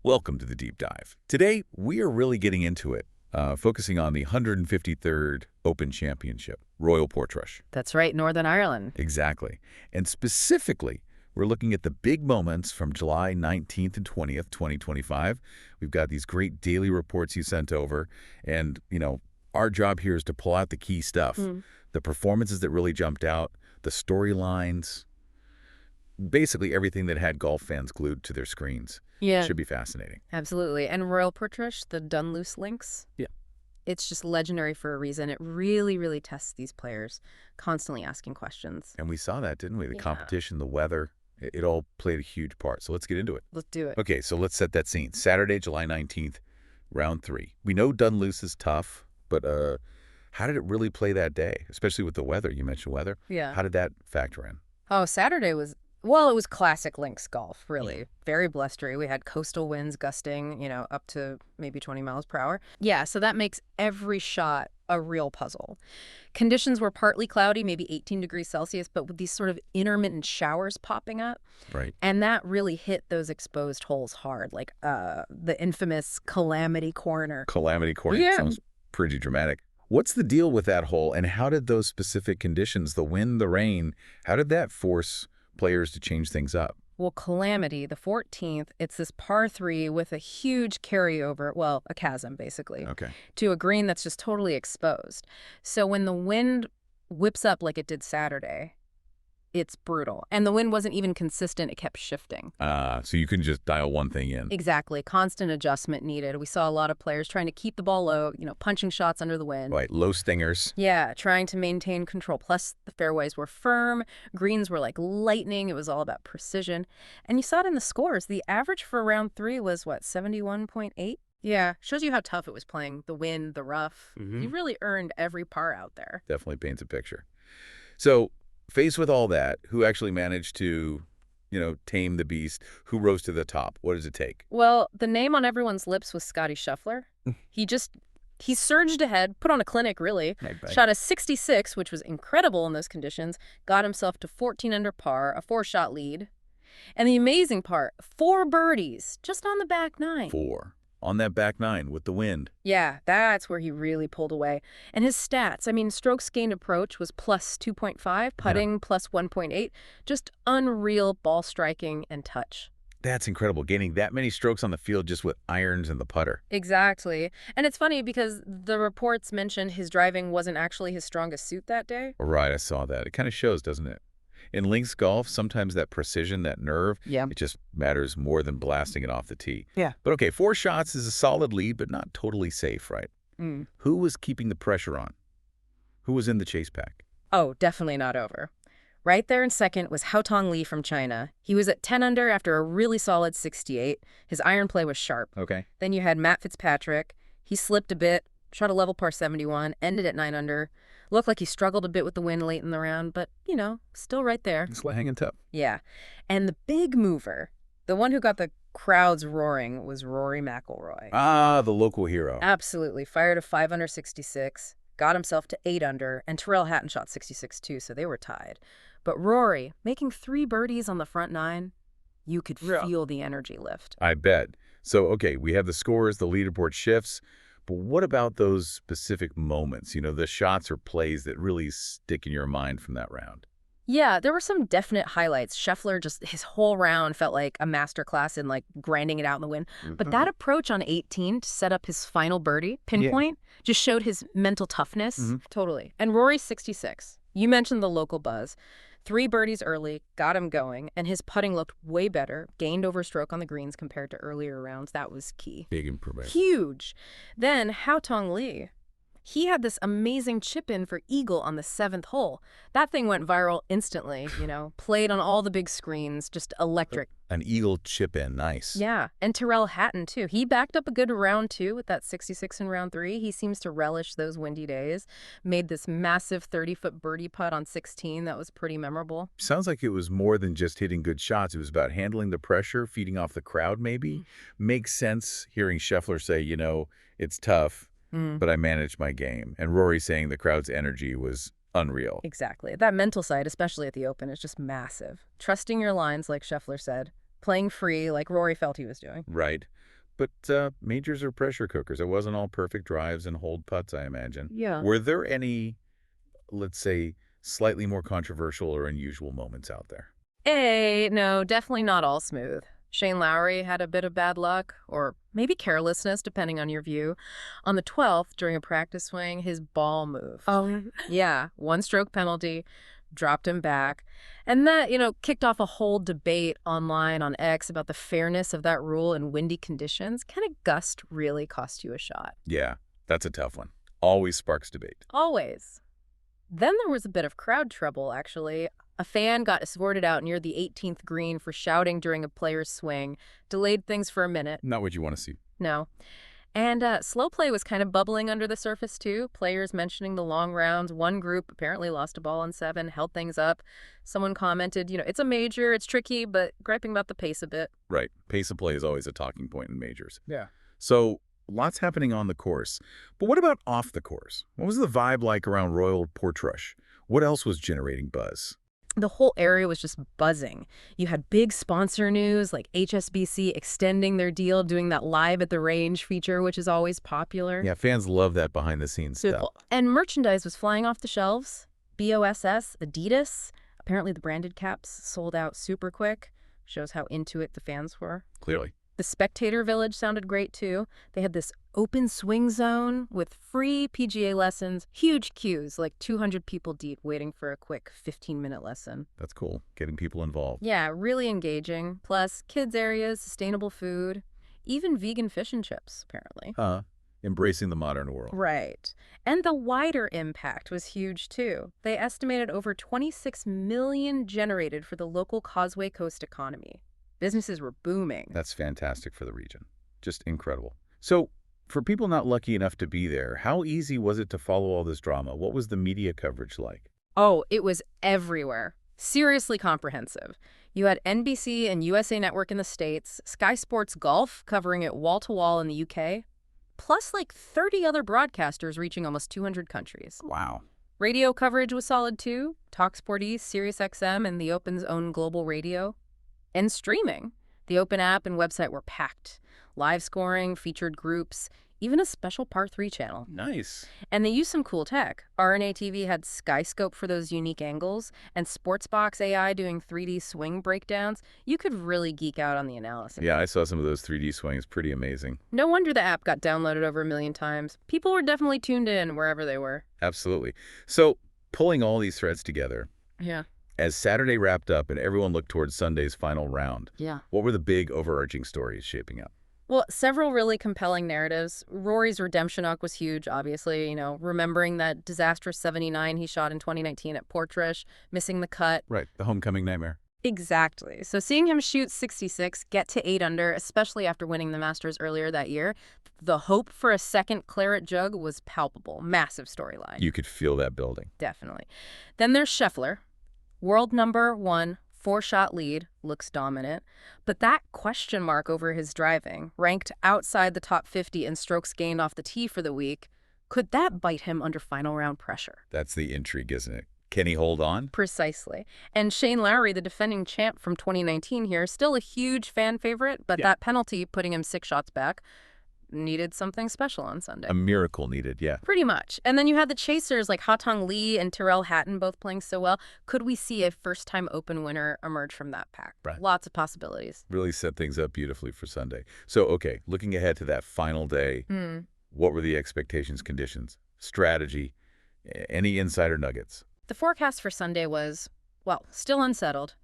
Welcome to the Deep Dive. Today, we are really getting into it, focusing on the 153rd Open Championship, Royal Portrush. That's right, Northern Ireland. Exactly. And specifically, we're looking at the big moments from July 19th and 20th, 2025. We've got these great daily reports you sent over, and, our job here is to pull out the key stuff, the performances that really jumped out, the storylines, basically everything that had golf fans glued to their screens. Yeah. Should be fascinating. Absolutely. And Royal Portrush, the Dunluce links. Yeah. It's just legendary for a reason. It really, really tests these players, constantly asking questions. And we saw that, didn't we? The Yeah. competition, the weather, it all played a huge part. So let's get into it. Let's do it. Okay, so let's set that scene. Saturday, July 19th, round 3. We know Dunluce is tough, but how did it really play that day, especially with the weather? You mentioned weather. Yeah. How did that factor in? Oh, Saturday was, well, it was classic links golf, really. Very blustery. We had coastal winds gusting, up to maybe 20 miles per hour. Yeah, so that makes every shot a real puzzle. Conditions were partly cloudy, maybe 18 degrees Celsius, but with these sort of intermittent showers popping up. Right. And that really hit those exposed holes hard, like the infamous Calamity Corner. Calamity Corner. Yeah. Sounds pretty dramatic. What's the deal with that hole, and how did those specific conditions, the wind, the rain, how did that force players to change things up? Well, Calamity, the 14th, it's this par 3 with a huge carryover, well, a chasm, basically, Okay. to a green that's just totally exposed. So when the wind whips up like it did Saturday, it's brutal. And the wind wasn't even consistent. It kept shifting. So you couldn't just dial one thing in. Exactly. Constant adjustment needed. We saw a lot of players trying to keep the ball low, punching shots under the wind. Right, low stingers. Yeah, trying to maintain control. Plus, the fairways were firm. Greens were like lightning. It was all about precision. And you saw it in the scores. The average for round 3 was, 71.8? Yeah, shows you how tough it was playing. The wind, the rough. You really earned every par out there. Definitely paints a picture. So, faced with all that, who actually managed to, tame the beast? Who rose to the top? What does it take? Well, the name on everyone's lips was Scottie Scheffler. He surged ahead, put on a clinic, really. Shot a 66, which was incredible in those conditions, got himself to 14 under par, a 4-shot lead. And the amazing part, 4 birdies, just on the back 9. 4. On that back 9 with the wind. Yeah, that's where he really pulled away. And his stats, strokes gained approach was plus 2.5, putting plus 1.8. Just unreal ball striking and touch. That's incredible, gaining that many strokes on the field just with irons and the putter. Exactly. And it's funny because the reports mentioned his driving wasn't actually his strongest suit that day. Right, I saw that. It kind of shows, doesn't it? In links golf, sometimes that precision, that nerve, it just matters more than blasting it off the tee. Yeah. But okay, 4 shots is a solid lead, but not totally safe, right? Who was keeping the pressure on? Who was in the chase pack? Oh, definitely not over. Right there in second was Haotong Li from China. He was at 10 under after a really solid 68. His iron play was sharp. Okay. Then you had Matt Fitzpatrick. He slipped a bit, shot a level par 71, ended at 9 under. Looked like he struggled a bit with the wind late in the round, but, still right there. It's hanging tough. Yeah. And the big mover, the one who got the crowds roaring, was Rory McIlroy. Ah, the local hero. Absolutely. Fired a 5 under 66, got himself to 8 under, and Tyrrell Hatton shot 66 too, so they were tied. But Rory, making 3 birdies on the front 9, you could feel the energy lift. I bet. So, okay, we have the scores, the leaderboard shifts. But what about those specific moments, the shots or plays that really stick in your mind from that round? Yeah, there were some definite highlights. Scheffler, just his whole round felt like a masterclass in grinding it out in the wind. But that approach on 18 to set up his final birdie, pinpoint, just showed his mental toughness. Totally. And Rory's 66. You mentioned the local buzz. 3 birdies early, got him going, and his putting looked way better, gained over stroke on the greens compared to earlier rounds. That was key. Big improvement. Huge. Then Haotong Li. He had this amazing chip-in for eagle on the 7th hole. That thing went viral instantly, played on all the big screens, just electric. An eagle chip-in, nice. Yeah, and Tyrrell Hatton, too. He backed up a good round 2 with that 66 in round 3. He seems to relish those windy days. Made this massive 30-foot birdie putt on 16. That was pretty memorable. Sounds like it was more than just hitting good shots. It was about handling the pressure, feeding off the crowd maybe. Makes sense hearing Scheffler say, it's tough. But I managed my game. And Rory saying the crowd's energy was unreal. Exactly. That mental side, especially at the Open, is just massive. Trusting your lines, like Scheffler said. Playing free, like Rory felt he was doing. Right. But majors are pressure cookers. It wasn't all perfect drives and hold putts, I imagine. Yeah. Were there any, let's say, slightly more controversial or unusual moments out there? No, definitely not all smooth. Shane Lowry had a bit of bad luck, or maybe carelessness, depending on your view. On the 12th, during a practice swing, his ball moved. Oh, Yeah, one-stroke penalty, dropped him back. And that, kicked off a whole debate online on X about the fairness of that rule in windy conditions. Can a gust really cost you a shot? Yeah, that's a tough one. Always sparks debate. Always. Then there was a bit of crowd trouble, actually. A fan got escorted out near the 18th green for shouting during a player's swing, delayed things for a minute. Not what you want to see. No. And slow play was kind of bubbling under the surface, too. Players mentioning the long rounds. One group apparently lost a ball in 7, held things up. Someone commented, it's a major, it's tricky, but griping about the pace a bit. Right. Pace of play is always a talking point in majors. yeah. So lots happening on the course. But what about off the course? What was the vibe like around Royal Portrush? What else was generating buzz? The whole area was just buzzing. You had big sponsor news like HSBC extending their deal, doing that live at the range feature, which is always popular. Yeah, fans love that behind-the-scenes stuff. And merchandise was flying off the shelves. BOSS, Adidas. Apparently the branded caps sold out super quick. Shows how into it the fans were. Clearly. The spectator village sounded great, too. They had this open swing zone with free PGA lessons, huge queues, like 200 people deep, waiting for a quick 15-minute lesson. That's cool, getting people involved. Yeah, really engaging. Plus, kids areas, sustainable food, even vegan fish and chips, apparently. Embracing the modern world. Right. And the wider impact was huge, too. They estimated over 26 million generated for the local Causeway Coast economy. Businesses were booming. That's fantastic for the region. Just incredible. So, for people not lucky enough to be there, how easy was it to follow all this drama? What was the media coverage like? Oh, it was everywhere. Seriously comprehensive. You had NBC and USA Network in the States, Sky Sports Golf covering it wall-to-wall in the UK, plus like 30 other broadcasters reaching almost 200 countries. Wow. Radio coverage was solid too. TalkSport East, SiriusXM, and the Open's own global radio. And streaming. The Open app and website were packed. Live scoring, featured groups, even a special Par 3 channel. Nice. And they used some cool tech. RNA TV had Skyscope for those unique angles, and Sportsbox AI doing 3D swing breakdowns. You could really geek out on the analysis. Yeah, I saw some of those 3D swings. Pretty amazing. No wonder the app got downloaded over 1 million times. People were definitely tuned in wherever they were. Absolutely. So, pulling all these threads together, Yeah. as Saturday wrapped up and everyone looked towards Sunday's final round, Yeah. what were the big overarching stories shaping up? Well, several really compelling narratives. Rory's redemption arc was huge, obviously, remembering that disastrous 79 he shot in 2019 at Portrush, missing the cut. Right, the homecoming nightmare. Exactly. So seeing him shoot 66, get to 8 under, especially after winning the Masters earlier that year, the hope for a second claret jug was palpable. Massive storyline. You could feel that building. Definitely. Then there's Scheffler. World number 1, 4-shot lead, looks dominant. But that question mark over his driving, ranked outside the top 50 in strokes gained off the tee for the week, could that bite him under final round pressure? That's the intrigue, isn't it? Can he hold on? Precisely. And Shane Lowry, the defending champ from 2019 here, still a huge fan favorite, but that penalty, putting him 6 shots back, needed something special on Sunday. A miracle needed, yeah. Pretty much. And then you had the chasers like Haotong Li and Tyrrell Hatton both playing so well. Could we see a first-time Open winner emerge from that pack? Right. Lots of possibilities. Really set things up beautifully for Sunday. So, okay, looking ahead to that final day, what were the expectations, conditions, strategy, any insider nuggets? The forecast for Sunday was, well, still unsettled.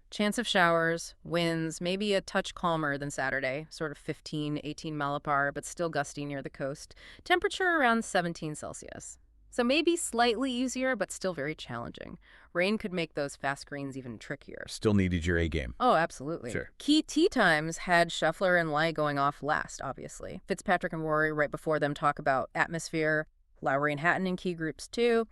Chance of showers, winds, maybe a touch calmer than Saturday, sort of 15, 18 millipar, but still gusty near the coast. Temperature around 17 Celsius. So maybe slightly easier, but still very challenging. Rain could make those fast greens even trickier. Still needed your A game. Oh, absolutely. Sure. Key tee times had Scheffler and Li going off last, obviously. Fitzpatrick and Rory right before them talk about atmosphere. Lowry and Hatton in key groups too.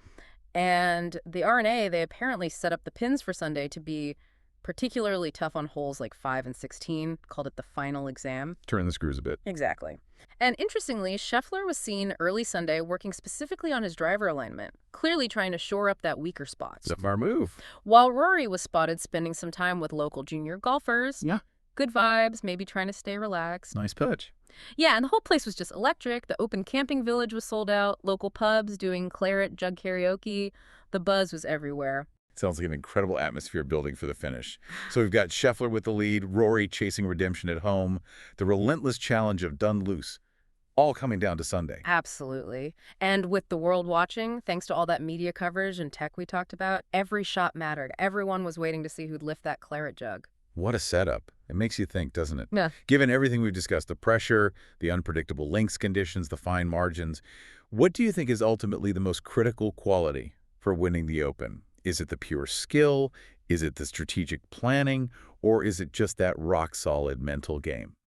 And the RNA, they apparently set up the pins for Sunday to be particularly tough on holes like 5 and 16, called it the final exam. Turn the screws a bit. Exactly. And interestingly, Scheffler was seen early Sunday working specifically on his driver alignment, clearly trying to shore up that weaker spot. Our move. While Rory was spotted spending some time with local junior golfers. Yeah. Good vibes, maybe trying to stay relaxed. Nice pitch. Yeah, and the whole place was just electric. The open camping village was sold out, local pubs doing claret jug karaoke. The buzz was everywhere. Sounds like an incredible atmosphere building for the finish. So we've got Scheffler with the lead, Rory chasing redemption at home, the relentless challenge of Dunluce, all coming down to Sunday. Absolutely. And with the world watching, thanks to all that media coverage and tech we talked about, every shot mattered. Everyone was waiting to see who'd lift that claret jug. What a setup. It makes you think, doesn't it? Yeah. Given everything we've discussed, the pressure, the unpredictable links conditions, the fine margins, what do you think is ultimately the most critical quality for winning the Open? Is it the pure skill? Is it the strategic planning? Or is it just that rock-solid mental game?